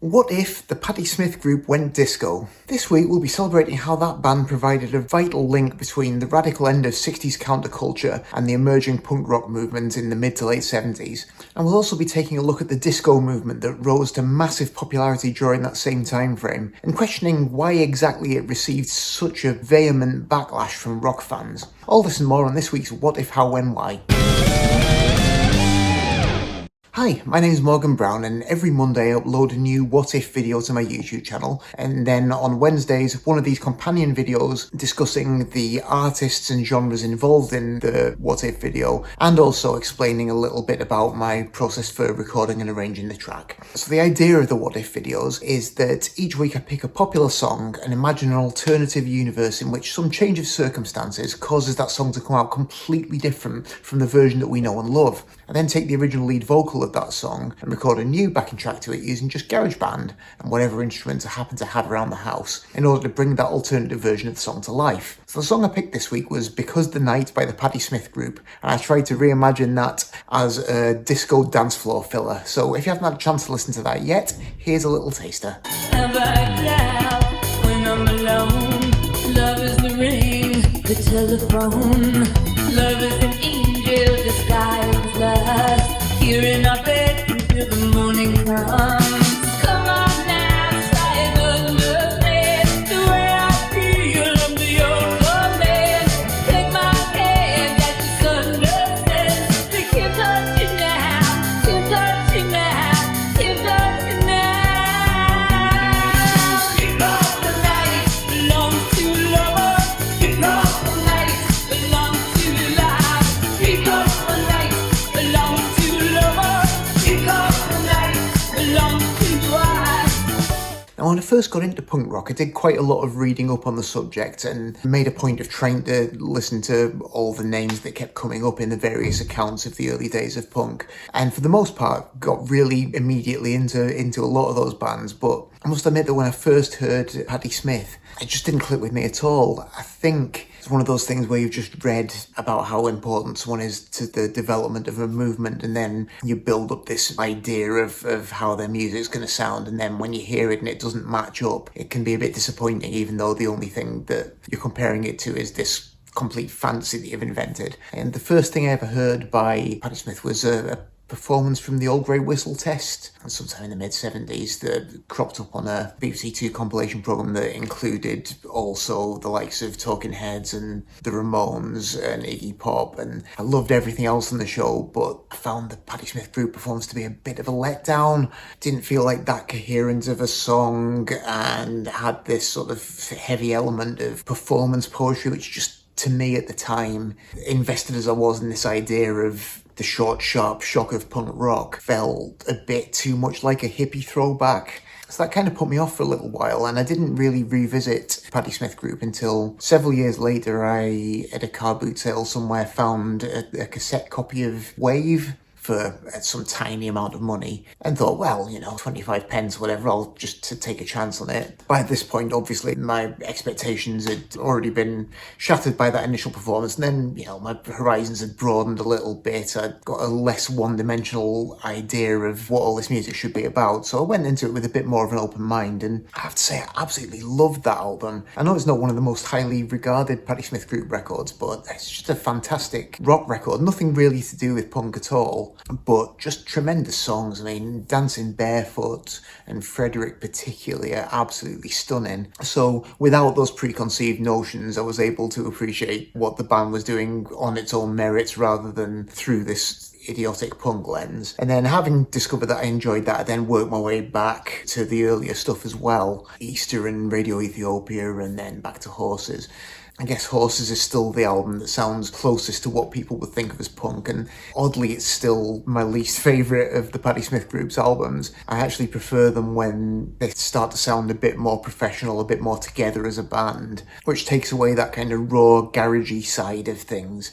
What if the Patti Smith Group went disco? This week we'll be celebrating how that band provided a vital link between the radical end of 60s counterculture and the emerging punk rock movement in the mid to late 70s. And we'll also be taking a look at the disco movement that rose to massive popularity during that same time frame, and questioning why exactly it received such a vehement backlash from rock fans. All this and more on this week's What If, How, When, Why. Hi, my name is Morgan Brown, and every Monday I upload a new What If video to my YouTube channel, and then on Wednesdays one of these companion videos discussing the artists and genres involved in the What If video, and also explaining a little bit about my process for recording and arranging the track. So the idea of the What If videos is that each week I pick a popular song and imagine an alternative universe in which some change of circumstances causes that song to come out completely different from the version that we know and love. I then take the original lead vocal of that song and record a new backing track to it using just GarageBand and whatever instruments I happen to have around the house in order to bring that alternative version of the song to life. So the song I picked this week was Because the Night by the Patti Smith Group, and I tried to reimagine that as a disco dance floor filler. So if you haven't had a chance to listen to that yet, here's a little taster. When I'm alone, love is the ring, the telephone, love is an angel disguised lust. Here in our bed until the morning comes. Come on now, try and understand the way I feel under your command. Take my hand, that just understand. We can't touch you now, can't touch you now, can't touch you now. Because the night belongs to lovers. Because the night belongs to love. Because the night belongs to Now, when I first got into punk rock, I did quite a lot of reading up on the subject and made a point of trying to listen to all the names that kept coming up in the various accounts of the early days of punk. And for the most part, got really immediately into a lot of those bands. But I must admit that when I first heard Patti Smith, it just didn't click with me at all. I think it's one of those things where you've just read about how important someone is to the development of a movement, and then you build up this idea of how their music's going to sound, and then when you hear it and it doesn't match up, it can be a bit disappointing, even though the only thing that you're comparing it to is this complete fantasy that you've invented. And the first thing I ever heard by Patti Smith was a performance from the Old Grey Whistle Test, and sometime in the mid-70s that cropped up on a BBC Two compilation programme that included also the likes of Talking Heads and the Ramones and Iggy Pop, and I loved everything else on the show, but I found the Patti Smith Group performance to be a bit of a letdown. Didn't feel like that coherent of a song, and had this sort of heavy element of performance poetry, which just, to me at the time, invested as I was in this idea of the short, sharp shock of punk rock, felt a bit too much like a hippie throwback. So that kind of put me off for a little while, and I didn't really revisit Patti Smith Group until several years later. I, at a car boot sale somewhere, found a cassette copy of Wave for some tiny amount of money, and thought, well, 25 pence, whatever, I'll just take a chance on it. By this point, obviously, my expectations had already been shattered by that initial performance, and then, my horizons had broadened a little bit. I'd got a less one-dimensional idea of what all this music should be about, so I went into it with a bit more of an open mind, and I have to say, I absolutely loved that album. I know it's not one of the most highly regarded Patti Smith Group records, but it's just a fantastic rock record, nothing really to do with punk at all, but just tremendous songs. I mean, Dancing Barefoot and Frederick particularly are absolutely stunning. So without those preconceived notions, I was able to appreciate what the band was doing on its own merits rather than through this idiotic punk lens. And then, having discovered that I enjoyed that, I then worked my way back to the earlier stuff as well. Easter and Radio Ethiopia, and then back to Horses. I guess Horses is still the album that sounds closest to what people would think of as punk, and oddly it's still my least favourite of the Patti Smith Group's albums. I actually prefer them when they start to sound a bit more professional, a bit more together as a band, which takes away that kind of raw, garagey side of things.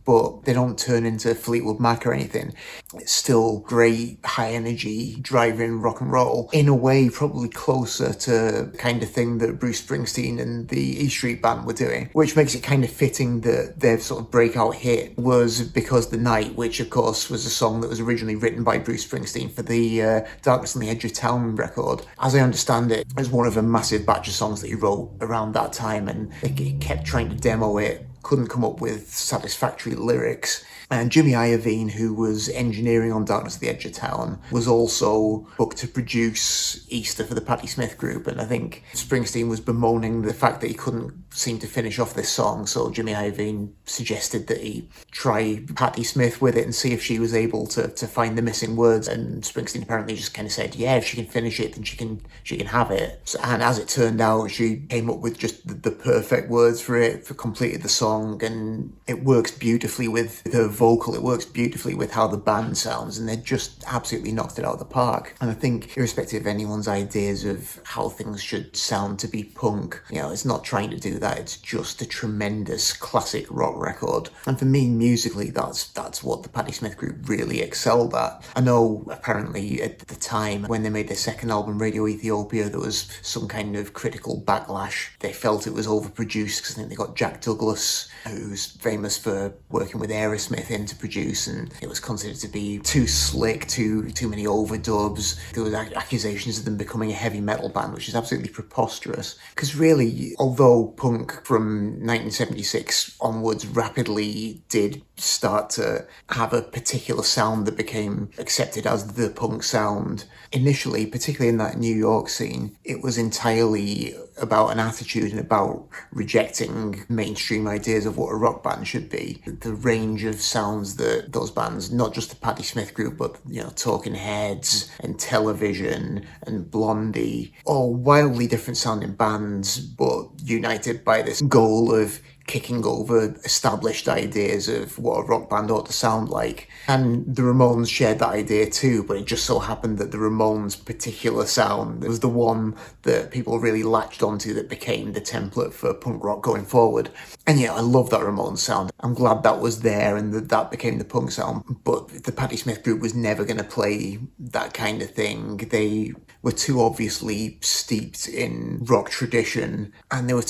but they don't turn into Fleetwood Mac or anything. It's still great, high energy, driving rock and roll, in a way probably closer to the kind of thing that Bruce Springsteen and the E Street Band were doing, which makes it kind of fitting that their sort of breakout hit was Because the Night, which of course was a song that was originally written by Bruce Springsteen for the Darkness on the Edge of Town record. As I understand it, it was one of a massive batch of songs that he wrote around that time, and he kept trying to demo it, couldn't come up with satisfactory lyrics. And Jimmy Iovine, who was engineering on Darkness at the Edge of Town, was also booked to produce Easter for the Patti Smith Group. And I think Springsteen was bemoaning the fact that he couldn't seem to finish off this song. So Jimmy Iovine suggested that he try Patti Smith with it and see if she was able to find the missing words. And Springsteen apparently just kind of said, yeah, if she can finish it, then she can have it. So, and as it turned out, she came up with just the perfect words for it, completed the song, and it works beautifully with her vocal, it works beautifully with how the band sounds, and they just absolutely knocked it out of the park. And I think irrespective of anyone's ideas of how things should sound to be punk, it's not trying to do that, it's just a tremendous classic rock record. And for me, musically, that's what the Patti Smith Group really excelled at. I know apparently at the time when they made their second album, Radio Ethiopia, there was some kind of critical backlash. They felt it was overproduced because I think they got Jack Douglas, who's famous for working with Aerosmith, in to produce, and it was considered to be too slick, too many overdubs. There was accusations of them becoming a heavy metal band, which is absolutely preposterous. Because really, although punk from 1976 onwards rapidly did start to have a particular sound that became accepted as the punk sound, initially, particularly in that New York scene, it was entirely about an attitude and about rejecting mainstream ideas of what a rock band should be. The range of sounds that those bands, not just the Patti Smith Group, but Talking Heads and Television and Blondie, all wildly different sounding bands, but united by this goal of kicking over established ideas of what a rock band ought to sound like. And the Ramones shared that idea too, but it just so happened that the Ramones' particular sound was the one that people really latched onto that became the template for punk rock going forward. And I love that Ramones sound. I'm glad that was there and that became the punk sound. But the Patti Smith Group was never going to play that kind of thing. They were too obviously steeped in rock tradition, and they were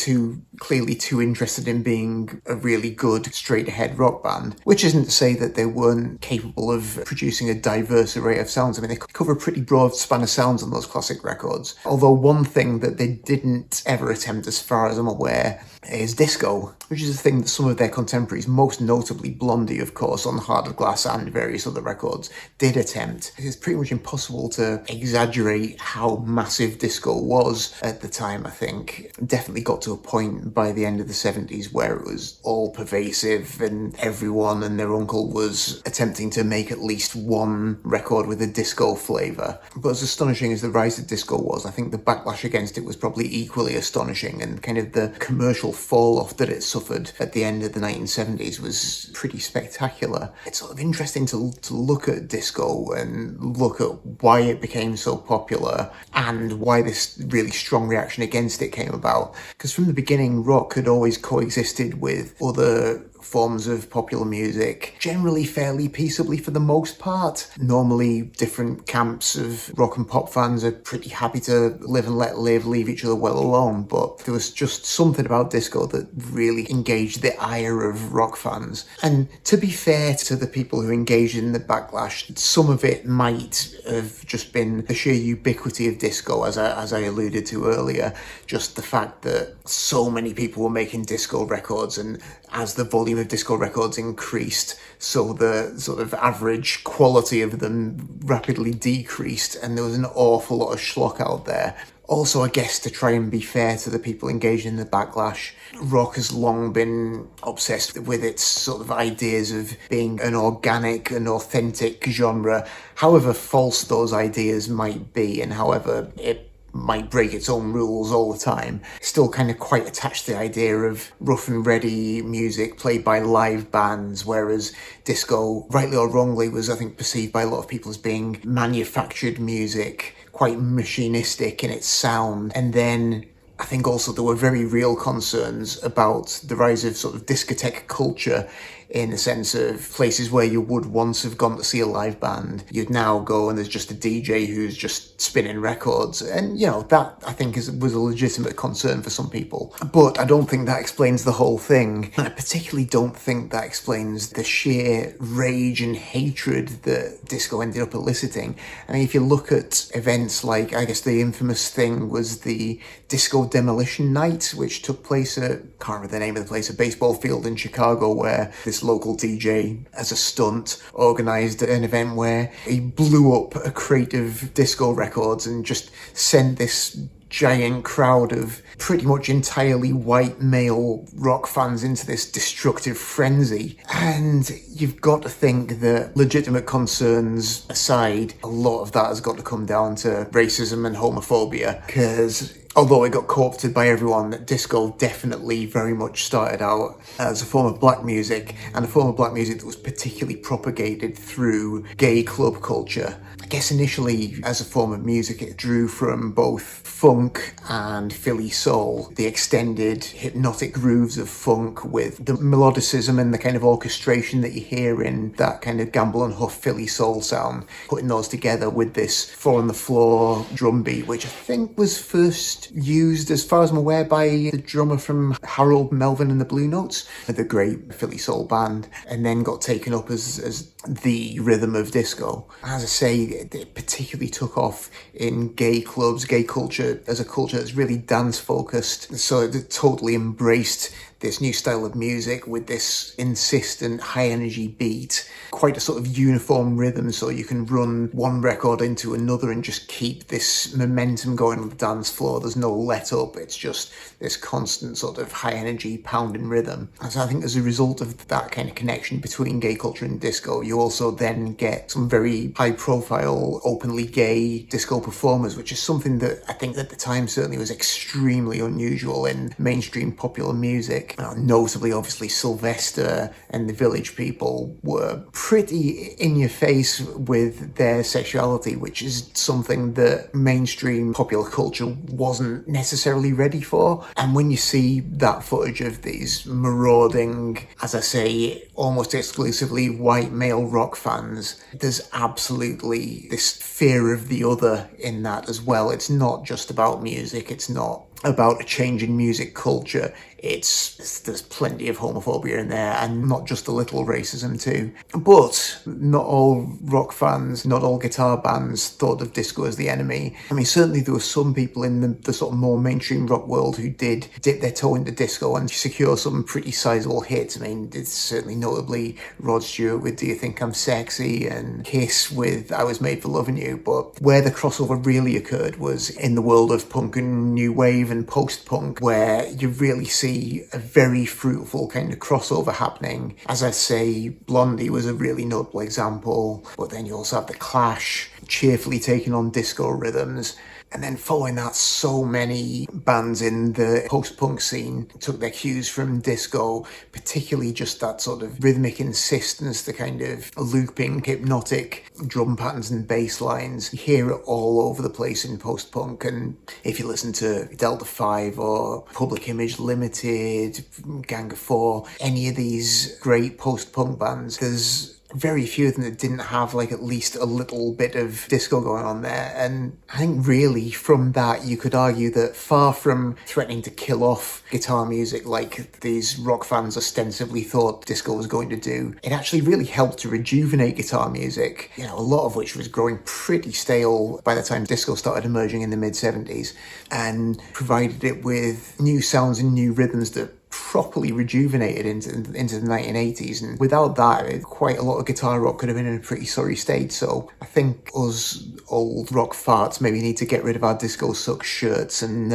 clearly too interested in being a really good straight-ahead rock band, which isn't to say that they weren't capable of producing a diverse array of sounds. I mean, they cover a pretty broad span of sounds on those classic records. Although one thing that they didn't ever attempt, as far as I'm aware, is disco, which is a thing that some of their contemporaries, most notably Blondie, of course, on Heart of Glass and various other records, did attempt. It's pretty much impossible to exaggerate how massive disco was at the time, I think. Definitely got to a point by the end of the 70s where it was all pervasive, and everyone and their uncle was attempting to make at least one record with a disco flavour. But as astonishing as the rise of disco was, I think the backlash against it was probably equally astonishing, and kind of the commercial fall-off that it suffered at the end of the 1970s was pretty spectacular. It's sort of interesting to look at disco and look at why it became so popular and why this really strong reaction against it came about. Because from the beginning, rock had always coexisted with other forms of popular music, generally fairly peaceably for the most part. Normally, different camps of rock and pop fans are pretty happy to live and let live, leave each other well alone, but there was just something about disco that really engaged the ire of rock fans. And to be fair to the people who engaged in the backlash, some of it might have just been the sheer ubiquity of disco, as I alluded to earlier, just the fact that so many people were making disco records, and as the volume of disco records increased, so the sort of average quality of them rapidly decreased, and there was an awful lot of schlock out there. Also, I guess to try and be fair to the people engaged in the backlash, rock has long been obsessed with its sort of ideas of being an organic and authentic genre, however false those ideas might be, and however it might break its own rules all the time, still kind of quite attached to the idea of rough and ready music played by live bands, whereas disco, rightly or wrongly, was, I think, perceived by a lot of people as being manufactured music, quite machinistic in its sound. And then I think also there were very real concerns about the rise of sort of discothèque culture in the sense of places where you would once have gone to see a live band, you'd now go and there's just a DJ who's just spinning records. And, that I think was a legitimate concern for some people. But I don't think that explains the whole thing. And I particularly don't think that explains the sheer rage and hatred that disco ended up eliciting. I mean, if you look at events like, I guess the infamous thing was the Disco Demolition Night, which took place at, can't remember the name of the place, a baseball field in Chicago, where this local DJ, as a stunt, organised an event where he blew up a crate of disco records and just sent this giant crowd of pretty much entirely white male rock fans into this destructive frenzy. And you've got to think that, legitimate concerns aside, a lot of that has got to come down to racism and homophobia, because although it got co-opted by everyone, disco definitely very much started out as a form of black music, and a form of black music that was particularly propagated through gay club culture. I guess initially, as a form of music, it drew from both funk and Philly soul, the extended hypnotic grooves of funk with the melodicism and the kind of orchestration that you hear in that kind of Gamble and Huff Philly soul sound, putting those together with this 4-on-the-floor drum beat, which I think was first used, as far as I'm aware, by the drummer from Harold Melvin and the Blue Notes, the great Philly soul band, and then got taken up as the rhythm of disco. As I say, it particularly took off in gay clubs, gay culture as a culture that's really dance focused, so it totally embraced this new style of music with this insistent high energy beat, quite a sort of uniform rhythm, so you can run one record into another and just keep this momentum going on the dance floor. There's no let up, it's just this constant sort of high energy pounding rhythm. And so I think as a result of that kind of connection between gay culture and disco, you also then get some very high profile, openly gay disco performers, which is something that I think at the time certainly was extremely unusual in mainstream popular music. Notably, obviously, Sylvester and the Village People were pretty in your face with their sexuality, which is something that mainstream popular culture wasn't necessarily ready for. And when you see that footage of these marauding, as I say, almost exclusively white male rock fans, there's absolutely this fear of the other in that as well. It's not just about music, it's not about a change in music culture, there's plenty of homophobia in there, and not just a little racism too. But not all rock fans, not all guitar bands thought of disco as the enemy. I mean, certainly there were some people in the sort of more mainstream rock world who did dip their toe into disco and secure some pretty sizable hits. I mean, it's certainly notably Rod Stewart with Do You Think I'm Sexy, and Kiss with I Was Made for Loving You. But where the crossover really occurred was in the world of punk and new wave and post-punk, where you really see a very fruitful kind of crossover happening. As I say, Blondie was a really notable example, but then you also have The Clash cheerfully taking on disco rhythms. And then following that, so many bands in the post-punk scene took their cues from disco, particularly just that sort of rhythmic insistence, the kind of looping, hypnotic drum patterns and bass lines. You hear it all over the place in post-punk, and if you listen to Delta 5 or Public Image Limited, Gang of Four, any of these great post-punk bands, there's very few of them that didn't have like at least a little bit of disco going on there. And I think really from that you could argue that, far from threatening to kill off guitar music like these rock fans ostensibly thought disco was going to do, it actually really helped to rejuvenate guitar music, a lot of which was growing pretty stale by the time disco started emerging in the mid-70s, and provided it with new sounds and new rhythms that properly rejuvenated into the 1980s. And without that, quite a lot of guitar rock could have been in a pretty sorry state. So I think us old rock farts maybe need to get rid of our disco sucks shirts and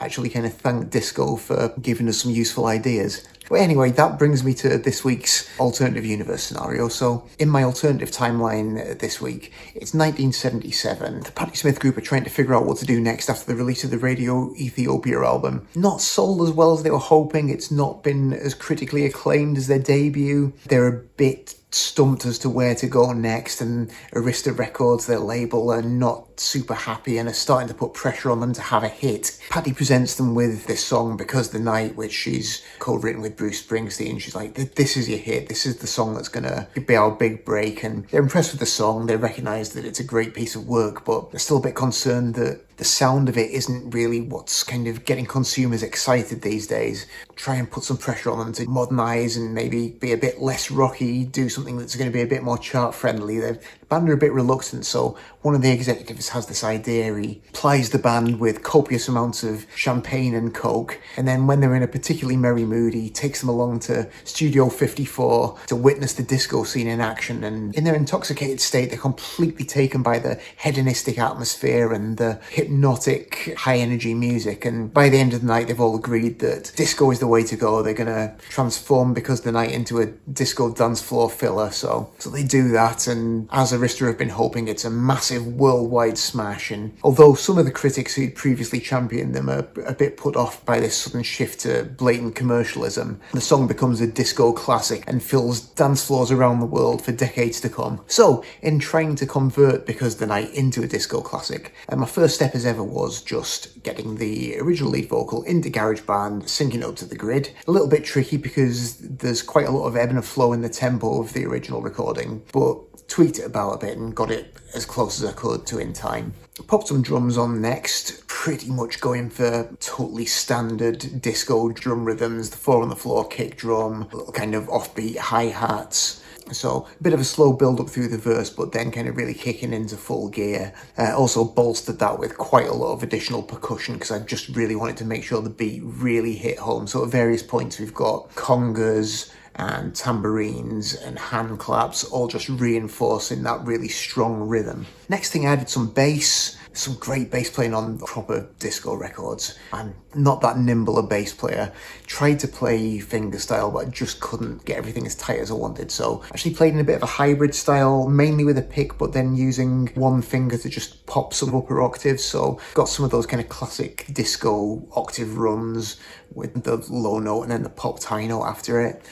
actually kind of thank disco for giving us some useful ideas. But anyway, that brings me to this week's alternative universe scenario. So in my alternative timeline this week, it's 1977. The Patti Smith Group are trying to figure out what to do next after the release of the Radio Ethiopia album. Not sold as well as they were hoping. It's not been as critically acclaimed as their debut. They're a bit stumped as to where to go next, and Arista Records, their label, are not super happy and are starting to put pressure on them to have a hit. Patti presents them with this song, Because the Night, which she's co-written with Bruce Springsteen. She's like, this is your hit, this is the song that's gonna be our big break. And they're impressed with the song, they recognise that it's a great piece of work, but they're still a bit concerned that the sound of it isn't really what's kind of getting consumers excited these days. Try and put some pressure on them to modernise and maybe be a bit less rocky, do something that's going to be a bit more chart friendly. The band are a bit reluctant, so one of the executives has this idea. He plies the band with copious amounts of champagne and coke, and then when they're in a particularly merry mood, he takes them along to Studio 54 to witness the disco scene in action. And in their intoxicated state, they're completely taken by the hedonistic atmosphere and the hypnotic high energy music. And by the end of the night, they've all agreed that disco is the way to go. They're gonna transform Because the Night into a disco dance floor filler. So they do that, and as Arista have been hoping, it's a massive worldwide smash. And although some of the critics who'd previously championed them are a bit put off by this sudden shift to blatant commercialism, the song becomes a disco classic and fills dance floors around the world for decades to come. So in trying to convert Because the Night into a disco classic, my first step as ever was just getting the original lead vocal into GarageBand, syncing up to the grid. A little bit tricky because there's quite a lot of ebb and flow in the tempo of the original recording, but tweaked it about a bit and got it as close as I could to in time. Popped some drums on next, pretty much going for totally standard disco drum rhythms, the 4-on-the-floor kick drum, a little kind of offbeat hi-hats. So a bit of a slow build up through the verse, but then kind of really kicking into full gear. Also bolstered that with quite a lot of additional percussion because I just really wanted to make sure the beat really hit home. So at various points we've got congas and tambourines and hand claps, all just reinforcing that really strong rhythm. Next thing, I added some bass. Some great bass playing on proper disco records. I'm not that nimble a bass player. Tried to play fingerstyle, but I just couldn't get everything as tight as I wanted. So actually played in a bit of a hybrid style, mainly with a pick, but then using one finger to just pop some upper octaves. So got some of those kind of classic disco octave runs with the low note and then the popped high note after it.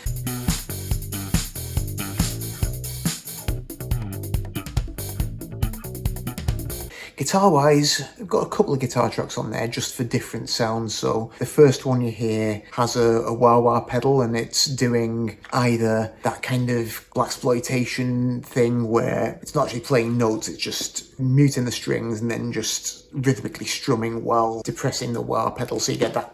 Guitar-wise, I've got a couple of guitar tracks on there just for different sounds. So the first one you hear has a wah-wah pedal, and it's doing either that kind of blaxploitation thing where it's not actually playing notes, it's just muting the strings and then just rhythmically strumming while depressing the wah pedal, so you get that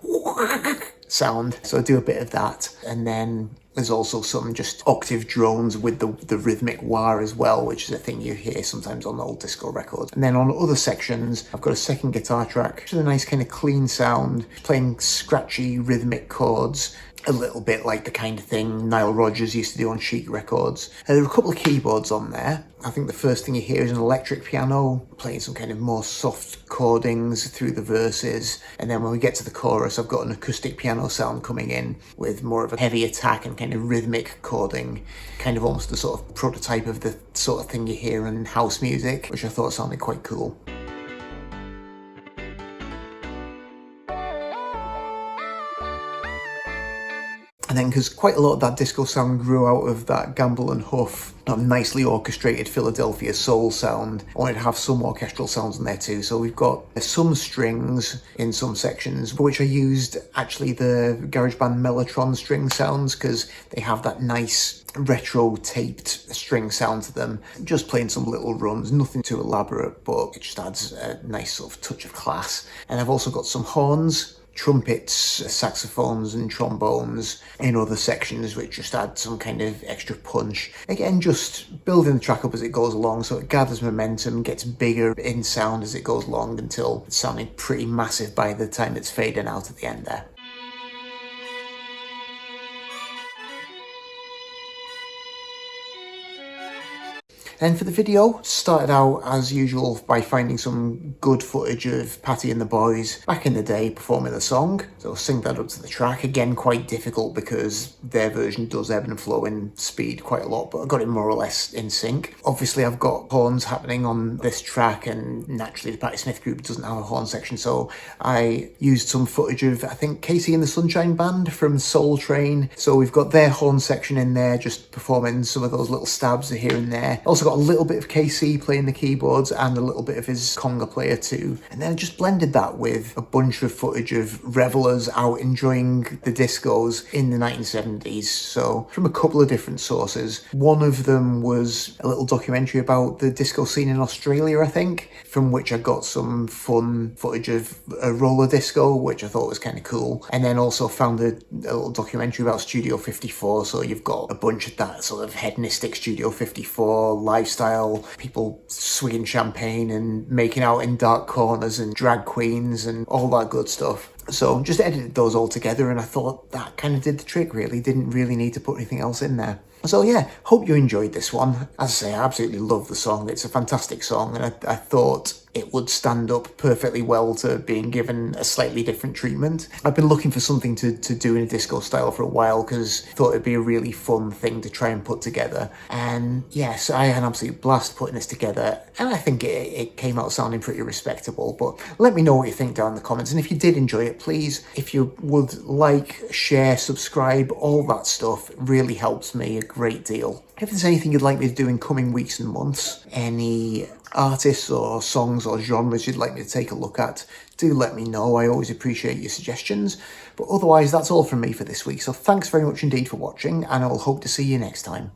sound. So I do a bit of that, and then there's also some just octave drones with the rhythmic wah as well, which is a thing you hear sometimes on old disco records. And then on other sections, I've got a second guitar track, which is a nice kind of clean sound, playing scratchy rhythmic chords, a little bit like the kind of thing Nile Rodgers used to do on Chic records. There are a couple of keyboards on there. I think the first thing you hear is an electric piano playing some kind of more soft chordings through the verses, and then when we get to the chorus, I've got an acoustic piano sound coming in with more of a heavy attack and kind of rhythmic chording, kind of almost the sort of prototype of the sort of thing you hear in house music, which I thought sounded quite cool. And then, because quite a lot of that disco sound grew out of that Gamble and Huff, that nicely orchestrated Philadelphia soul sound, I wanted to have some orchestral sounds in there too. So we've got some strings in some sections, for which I used actually the GarageBand Mellotron string sounds, because they have that nice retro taped string sound to them. Just playing some little runs, nothing too elaborate, but it just adds a nice sort of touch of class. And I've also got some horns, trumpets, saxophones and trombones in other sections, which just add some kind of extra punch. Again, just building the track up as it goes along, so it gathers momentum, gets bigger in sound as it goes along until it's sounding pretty massive by the time it's fading out at the end there. And for the video, started out as usual by finding some good footage of Patti and the boys back in the day performing the song. So synced that up to the track. Again, quite difficult because their version does ebb and flow in speed quite a lot, but I got it more or less in sync. Obviously, I've got horns happening on this track, and naturally the Patti Smith Group doesn't have a horn section, so I used some footage of, I think, Casey and the Sunshine Band from Soul Train. So we've got their horn section in there, just performing some of those little stabs here and there. Also got a little bit of Casey playing the keyboards and a little bit of his conga player too. And then I just blended that with a bunch of footage of revelers out enjoying the discos in the 1970s. So from a couple of different sources. One of them was a little documentary about the disco scene in Australia, I think, from which I got some fun footage of a roller disco, which I thought was kind of cool. And then also found a little documentary about Studio 54. So you've got a bunch of that sort of hedonistic Studio 54 lifestyle, people swigging champagne and making out in dark corners and drag queens and all that good stuff. So just edited those all together, and I thought that kind of did the trick, really. Didn't really need to put anything else in there. So yeah, hope you enjoyed this one. As I say, I absolutely love the song. It's a fantastic song, and I thought it would stand up perfectly well to being given a slightly different treatment. I've been looking for something to do in a disco style for a while because I thought it'd be a really fun thing to try and put together. And yes, I had an absolute blast putting this together, and I think it came out sounding pretty respectable. But let me know what you think down in the comments, and if you did enjoy it, please, if you would like, share, subscribe, all that stuff really helps me a great deal. If there's anything you'd like me to do in coming weeks and months, any artists or songs or genres you'd like me to take a look at, do let me know. I always appreciate your suggestions. But otherwise, that's all from me for this week. So thanks very much indeed for watching, and I'll hope to see you next time.